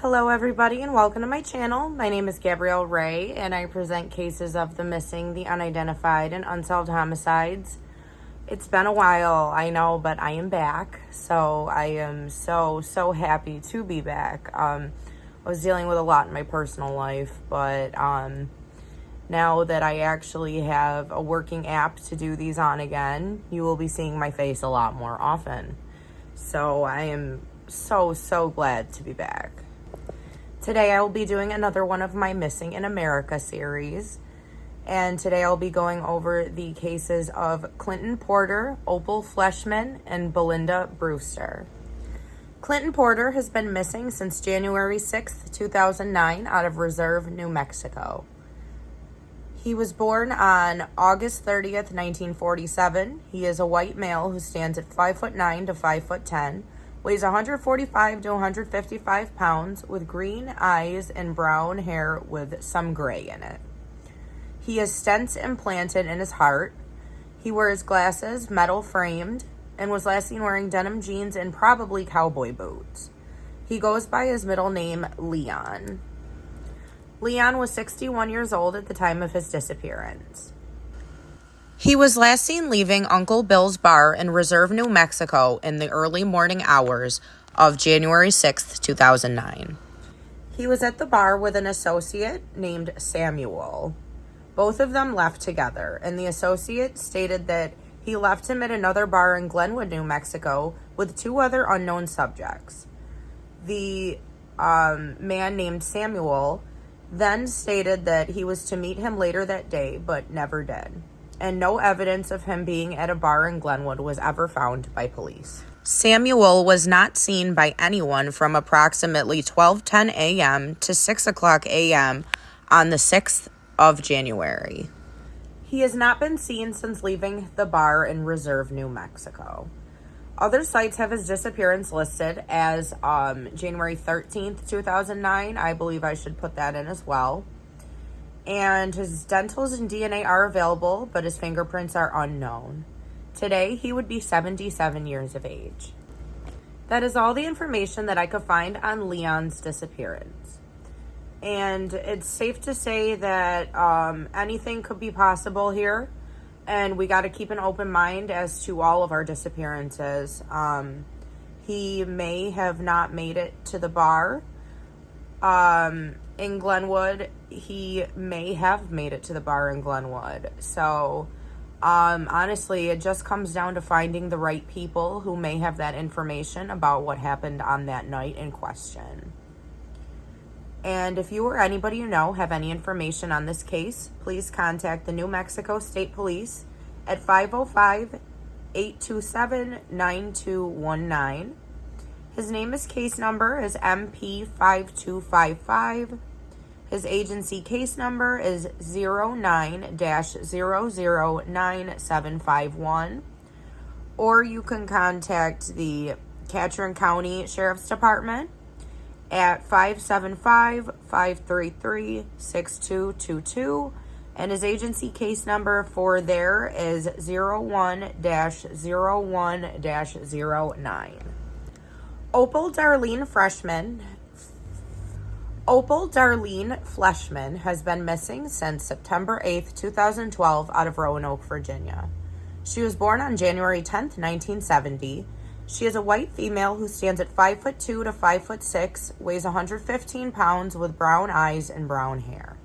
Hello everybody and welcome to my channel. My name is Gabrielle Ray and I present cases of the missing, the unidentified, and unsolved homicides. It's been a while, I know, but I am back. So I am so happy to be back. I was dealing with a lot in my personal life, but now that I actually have a working app to do these on again, you will be seeing my face a lot more often. So I am so glad to be back. Today I will be doing another one of my Missing in America series. And today I'll be going over the cases of Clinton Porter, Opal Fleshman, and Belinda Brewster. Clinton Porter has been missing since January 6th, 2009 out of Reserve, New Mexico. He was born on August 30th, 1947. He is a white male who stands at 5'9" to 5'10", weighs 145 to 155 pounds, with green eyes and brown hair with some gray in it. He has stents implanted in his heart. He wears glasses, metal framed, and was last seen wearing denim jeans and probably cowboy boots. He goes by his middle name, Leon. Leon was 61 years old at the time of his disappearance. He was last seen leaving Uncle Bill's bar in Reserve, New Mexico in the early morning hours of January 6th, 2009. He was at the bar with an associate named Samuel. Both of them left together, and the associate stated that he left him at another bar in Glenwood, New Mexico with two other unknown subjects. The man named Samuel then stated that he was to meet him later that day, but never did. And no evidence of him being at a bar in Glenwood was ever found by police. Samuel was not seen by anyone from approximately 12:10 a.m. to 6 o'clock a.m. on the 6th of January. He has not been seen since leaving the bar in Reserve, New Mexico. Other sites have his disappearance listed as January 13th, 2009. I believe I should put that in as well. And his dentals and DNA are available, but his fingerprints are unknown. Today, he would be 77 years of age. That is all the information that I could find on Leon's disappearance. And it's safe to say that anything could be possible here, and we got to keep an open mind as to all of our disappearances. He may have not made it to the bar in Glenwood. He may have made it to the bar in Glenwood. So, honestly, it just comes down to finding the right people who may have that information about what happened on that night in question. And if you or anybody you know have any information on this case, please contact the New Mexico State Police at 505-827-9219. His name is case number is MP19757. His agency case number is 09-009751. Or you can contact the Catron County Sheriff's Department at 575-533-6222. And his agency case number for there is 01-01-09. Opal Darlene Fleshman has been missing since September 8th, 2012 out of Roanoke, Virginia. She was born on January 10th, 1970. She is a white female who stands at 5'2" to 5'6", weighs 115 pounds with brown eyes and brown hair.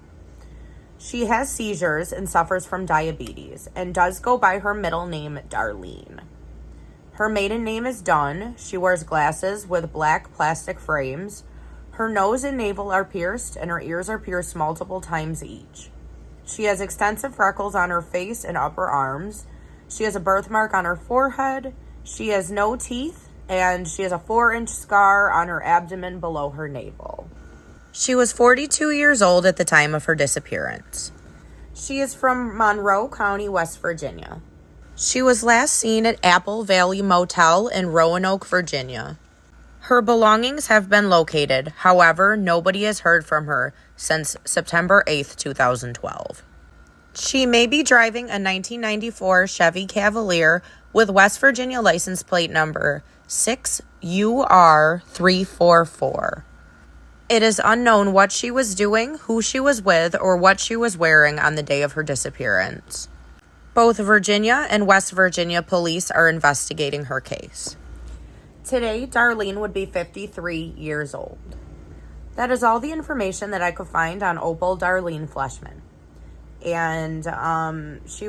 She has seizures and suffers from diabetes and does go by her middle name, Darlene. Her maiden name is Dunn. She wears glasses with black plastic frames. Her nose and navel are pierced, and her ears are pierced multiple times each. She has extensive freckles on her face and upper arms. She has a birthmark on her forehead. She has no teeth, and she has a 4-inch scar on her abdomen below her navel. She was 42 years old at the time of her disappearance. She is from Monroe County, West Virginia. She was last seen at Apple Valley Motel in Roanoke, Virginia. Her belongings have been located. However, nobody has heard from her since September 8th, 2012. She may be driving a 1994 Chevy Cavalier with West Virginia license plate number 6UR344. It is unknown what she was doing, who she was with, or what she was wearing on the day of her disappearance. Both Virginia and West Virginia police are investigating her case. Today, Darlene would be 53 years old. That is all the information that I could find on Opal Darlene Fleshman. And she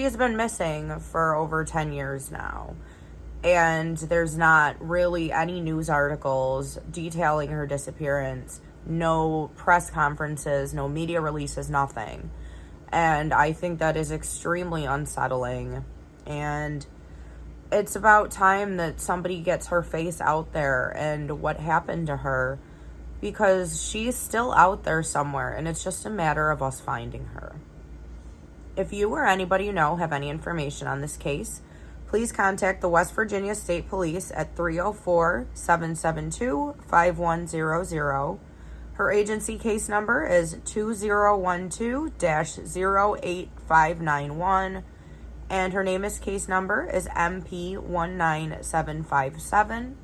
has been missing for over 10 years now. And there's not really any news articles detailing her disappearance, no press conferences, no media releases, nothing. And I think that is extremely unsettling. And it's about time that somebody gets her face out there and what happened to her, because she's still out there somewhere, and it's just a matter of us finding her. If you or anybody you know have any information on this case, please contact the West Virginia State Police at 304-772-5100. Her agency case number is 2012-08591, and her NamUs case number is MP19757.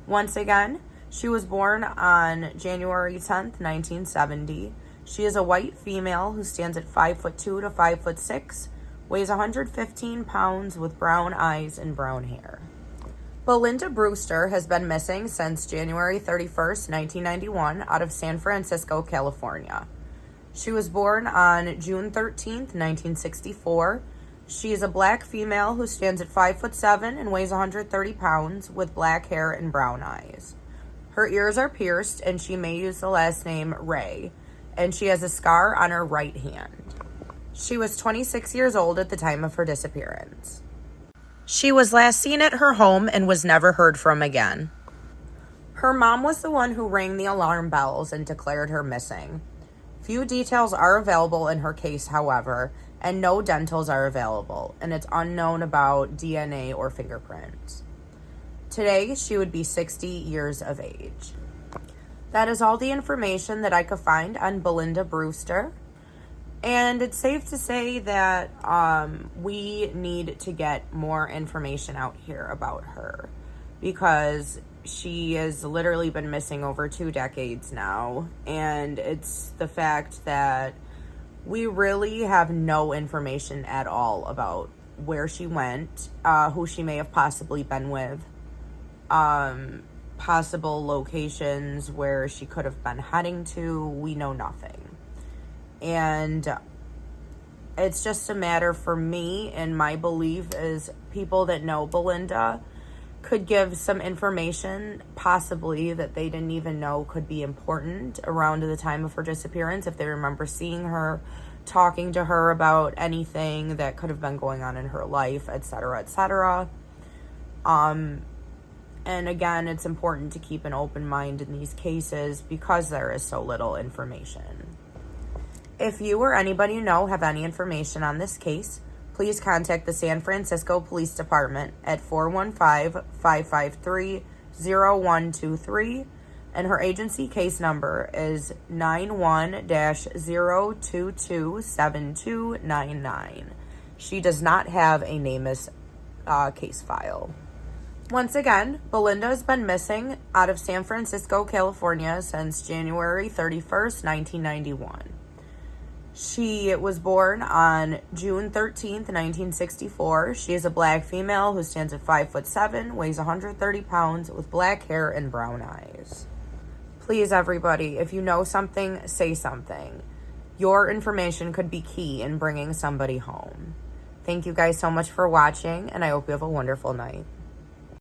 Once again, she was born on January 10th, 1970. She is a white female who stands at 5'2" to 5'6", weighs 115 pounds with brown eyes and brown hair. Belinda Brewster has been missing since January 31st, 1991, out of San Francisco, California. She was born on June 13th, 1964. She is a black female who stands at 5'7" and weighs 130 pounds with black hair and brown eyes. Her ears are pierced, and she may use the last name Ray, and she has a scar on her right hand. She was 26 years old at the time of her disappearance. She was last seen at her home and was never heard from again. Her mom was the one who rang the alarm bells and declared her missing. Few details are available in her case, however, and no dentals are available, and it's unknown about DNA or fingerprints. Today, she would be 60 years of age. That is all the information that I could find on Belinda Brewster. And it's safe to say that we need to get more information out here about her, because she has literally been missing over 2 decades now. And it's the fact that we really have no information at all about where she went, who she may have possibly been with, possible locations where she could have been heading to. We know nothing. And it's just a matter for me, and my belief is people that know Belinda could give some information possibly that they didn't even know could be important around the time of her disappearance, if they remember seeing her, talking to her about anything that could have been going on in her life, etc., etc. And again, it's important to keep an open mind in these cases because there is so little information. If you or anybody you know have any information on this case, please contact the San Francisco Police Department at 415-553-0123, and her agency case number is 91-0227299. She does not have a NamUs case file. Once again, Belinda has been missing out of San Francisco, California since January 31st, 1991. She was born on June 13th, 1964. She is a black female who stands at 5'7", weighs 130 pounds, with black hair and brown eyes. Please, everybody, if you know something, say something. Your information could be key in bringing somebody home. Thank you guys so much for watching, and I hope you have a wonderful night.